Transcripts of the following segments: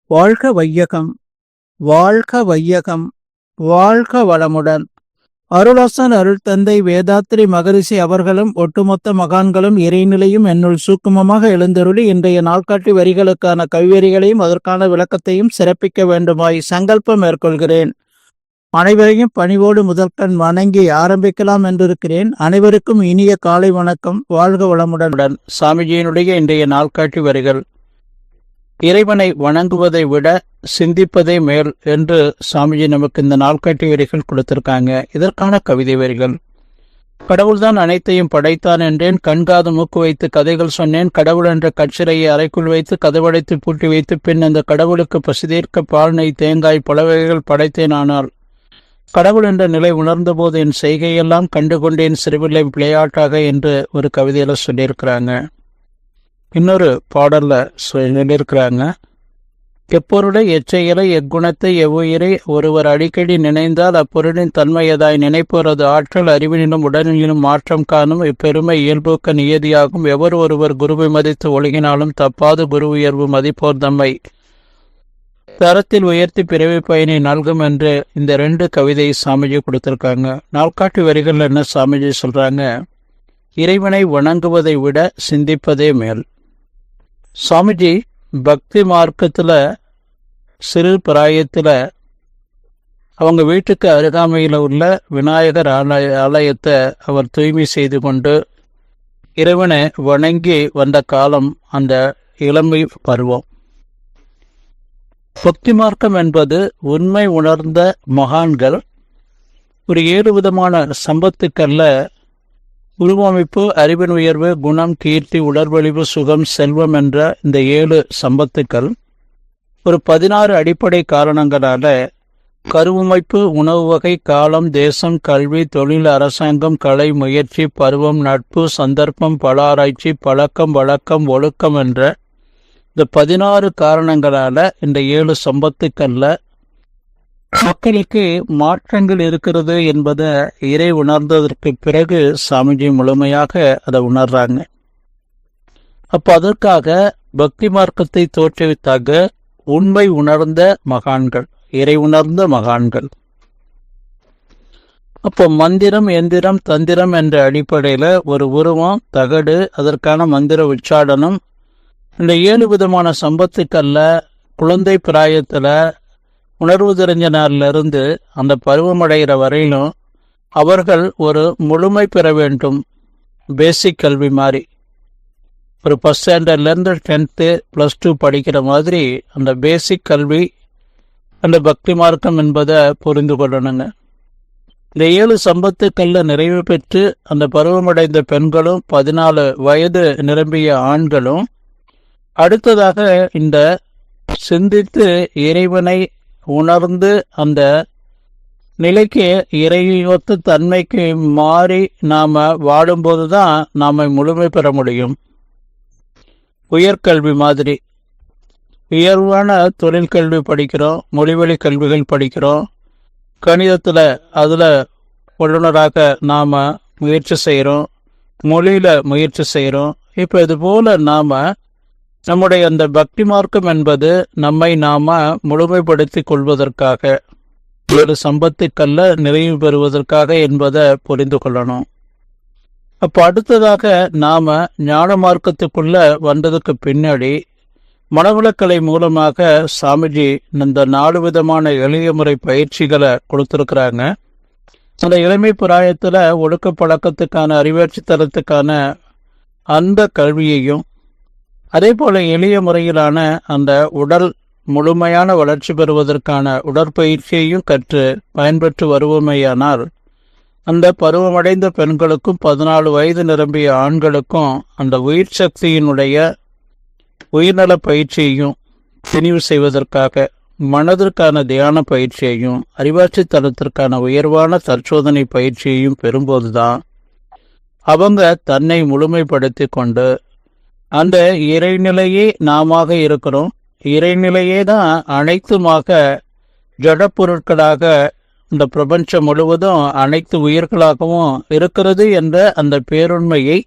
வாழ்க வையகம், வாழ்க வையகம், வாழ்க வளமுடன். அருளாசன் அருள் தந்தை வேதாத்ரி மகரிஷி அவர்களும் ஒட்டுமொத்த மகான்களும் இறைநிலையும் என்னுள் சூக்குமமாக எழுந்தருளி இன்றைய நாள்காட்டி வரிகளுக்கான கவிவரிகளையும் அதற்கான விளக்கத்தையும் சிறப்பிக்க வேண்டுமாய் சங்கல்பம் மேற்கொள்கிறேன். அனைவரையும் பணிவோடு முதற்கண் வணங்கி ஆரம்பிக்கலாம் என்றிருக்கிறேன். அனைவருக்கும் இனிய காலை வணக்கம். வாழ்க வளமுடன். சாமிஜியினுடைய இன்றைய நாள்காட்டி வரிகள்: இறைவனை வணங்குவதை விட சிந்திப்பதே மேல் என்று சாமிஜி நமக்கு இந்த நாள்காட்டி வரிகள் கொடுத்திருக்காங்க. இதற்கான கவிதை வரிகள்: கடவுள்தான் அனைத்தையும் படைத்தான் என்றேன், கண்காது மூக்கு வைத்து கதைகள் சொன்னேன். கடவுள் என்ற கச்சிறையை அறைக்குள் வைத்து கதவடைத்து பூட்டி வைத்து பின் அந்த கடவுளுக்கு பசிதீர்க்க பால் நெய் தேங்காய் பல வகைகள் படைத்தேன். ஆனால் கடவுள் என்ற நிலை உணர்ந்தபோது என் செய்கையெல்லாம் கண்டுகொண்டேன் சிறுவில்லை விளையாட்டாக என்று ஒரு கவிதையில சொல்லியிருக்கிறாங்க. இன்னொரு பாடல்ல சொல்லியிருக்கிறாங்க: எப்பொருளை எச்செயலை எக்குணத்தை எவ்வுயிரை ஒருவர் அடிக்கடி நினைந்தால் அப்பொருளின் தன்மையதாய் நினைப்போரது ஆற்றல் அறிவினிலும் உடலிலும் மாற்றம் காணும். இப்பெருமை இயல்பூக்க நியதியாகும். எவர் ஒருவர் குருவை மதித்து ஒழுகினாலும் தப்பாது குரு உயர்வு மதிப்போர் தம்மை தரத்தில் உயர்த்தி பிறவி பயனை நல்கும் என்று இந்த 2 கவிதை சாமிஜி கொடுத்திருக்காங்க. நாள்காட்டி வரிகள் என்ன சாமிஜி சொல்றாங்க: இறைவனை வணங்குவதை விட சிந்திப்பதே மேல். சாமிஜி பக்தி மார்க்கத்துல சிறு பிராயத்துல அவங்க வீட்டுக்கு அருகாமையில் உள்ள விநாயகர் ஆலயத்தை அவர் தூய்மை செய்து கொண்டு இறைவனை வணங்கி வந்த காலம் அந்த இளமை பருவம். பக்தி மார்க்கம் என்பது உண்மை உணர்ந்த மகான்கள் ஒரு 7 விதமான சம்பத்துக்கல்ல உருவமைப்பு, அறிவின் உயர்வு, குணம், கீர்த்தி, உடற்பொழிவு, சுகம், செல்வம் என்ற இந்த 7 சம்பத்துக்கள் ஒரு 16 அடிப்படை காரணங்களால கருவமைப்பு, உணவு வகை, காலம், தேசம், கல்வி, தொழில், அரசாங்கம், கலை, முயற்சி, பருவம், நட்பு, சந்தர்ப்பம், பல ஆராய்ச்சி, பழக்கம், வழக்கம், ஒழுக்கம் என்ற இந்த 16 காரணங்களால இந்த 7 சம்பத்துக்கள்ல மக்களுக்கு மாற்றங்கள் இருக்கிறது என்பதை இறை உணர்ந்ததற்கு பிறகு சாமிஜி முழுமையாக அதை உணர்றாங்க. அப்போ அதற்காக பக்தி மார்க்கத்தை தோற்றுவித்தாக உண்மை உணர்ந்த மகான்கள், இறை உணர்ந்த மகான்கள். அப்போ மந்திரம், எந்திரம், தந்திரம் என்ற அடிப்படையில் ஒரு உருவம், தகடு, அதற்கான மந்திர உச்சாடனம், இந்த 7 விதமான சம்பத்துக்கல்ல குழந்தை பிராயத்தில் உணர்வு தெரிஞ்ச நாளிலிருந்து அந்த பருவமடைகிற வரையிலும் அவர்கள் ஒரு முழுமை பெற வேண்டும். பேசிக் கல்வி மாதிரி ஒரு 1st ஸ்டாண்டர்ட்லேருந்து 10th +2 படிக்கிற மாதிரி அந்த பேசிக் கல்வி அந்த பக்தி மார்க்கம் என்பதை புரிந்து கொள்ளணுங்க. இந்த 7 சம்பத்துக்கல்ல நிறைவு பெற்று அந்த பருவமடைந்த பெண்களும் 14 வயது நிரம்பிய ஆண்களும் அடுத்ததாக இந்த சிந்தித்து இறைவனை உணர்ந்து அந்த நிலைக்கு இறைவொத்த தன்மைக்கு மாறி நாம் வாழும்போது தான் நாம் முழுமை பெற முடியும். உயர்கல்வி மாதிரி உயர்வான தொழிற்கல்வி படிக்கிறோம், மொழிவழி கல்விகள் படிக்கிறோம், கணிதத்தில் அதில் வல்லுநராக நாம் முயற்சி செய்கிறோம், மொழியில் முயற்சி செய்கிறோம். இப்போ இதுபோல் நாம் நம்முடைய அந்த பக்தி மார்க்கம் என்பது நம்மை நாம முழுமைப்படுத்தி கொள்வதற்காக, ஒரு சம்பத்துக்கல்ல நிறைவு பெறுவதற்காக என்பதை புரிந்து கொள்ளணும். அப்போ அடுத்ததாக நாம ஞான மார்க்கத்துக்குள்ள வந்ததுக்கு பின்னாடி மனவளக்கலை மூலமாக சாமிஜி இந்த 4 விதமான எளிய முறை பயிற்சிகளை கொடுத்துருக்குறாங்க. அந்த இளமை பிராயத்தில் ஒழுக்க பழக்கத்துக்கான, அறிவாட்சி தரத்துக்கான அந்த கல்வியையும், அதே போல எளிய முறையிலான அந்த உடல் முழுமையான வளர்ச்சி பெறுவதற்கான உடற்பயிற்சியையும் கற்று பயன்பெற்று வருவோமேயானால் அந்த பருவமடைந்த பெண்களுக்கும் 14 வயது நிரம்பிய ஆண்களுக்கும் அந்த உயிர் சக்தியினுடைய உயிர்நல பயிற்சியையும் திணிவு செய்வதற்காக மனதிற்கான தியான பயிற்சியையும் அறிவாட்சி தளத்திற்கான உயர்வான தற்சோதனை பயிற்சியையும் பெறும்போதுதான் அவங்க தன்னை முழுமைப்படுத்தி கொண்டு அந்த இறைநிலையே நாம இருக்கிறோம். இறைநிலையே தான் அனைத்துமாக ஜடப்பொருட்களாக இந்த பிரபஞ்சம் முழுவதும் அனைத்து உயிர்களாகவும் இருக்கிறது என்ற அந்த பேருண்மையை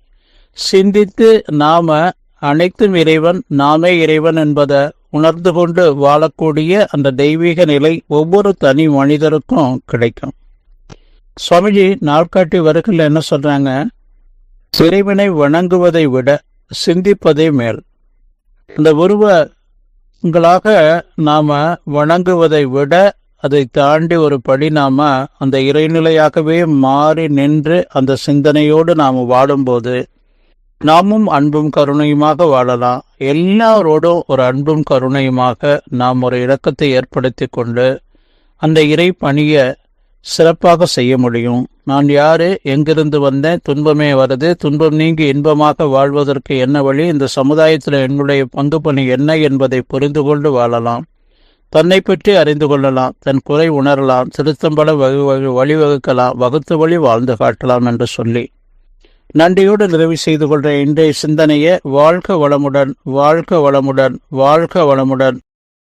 சிந்தித்து நாம அனைத்தும் இறைவன், நாமே இறைவன் என்பதை உணர்ந்து கொண்டு வாழக்கூடிய அந்த தெய்வீக நிலை ஒவ்வொரு தனி மனிதருக்கும் கிடைக்கும். சுவாமிஜி நாட்காட்டி வருகையில் என்ன சொல்றாங்க? இறைவனை வணங்குவதை விட சிந்திப்பதே மேல். இந்த உருவங்களாக நாம வணங்குவதை விட அதை தாண்டி ஒரு படி நாம அந்த இறைநிலையாகவே மாறி நின்று அந்த சிந்தனையோடு நாம் வாழும்போது நாமும் அன்பும் கருணையுமாக வாழலாம். எல்லாரோடும் ஒரு அன்பும் கருணையுமாக நாம் ஒரு இலக்கத்தை ஏற்படுத்தி கொண்டு அந்த இறை பணியை சிறப்பாக செய்ய முடியும். நான் யாரு, எங்கிருந்து வந்தேன், துன்பமே வருது, துன்பம் நீங்கி இன்பமாக வாழ்வதற்கு என்ன வழி, இந்த சமுதாயத்தில் என்னுடைய பங்கு பணி என்ன என்பதை புரிந்து கொண்டு வாழலாம். தன்னை பற்றி அறிந்து கொள்ளலாம், தன் குறை உணரலாம், திருத்தம்பட வழிவகுக்கலாம், வகுத்து வழி வாழ்ந்து காட்டலாம் என்று சொல்லி நன்றியோடு நிறைவு செய்து கொள்கிற இன்றைய சிந்தனையை வாழ்க வளமுடன், வாழ்க வளமுடன், வாழ்க வளமுடன்.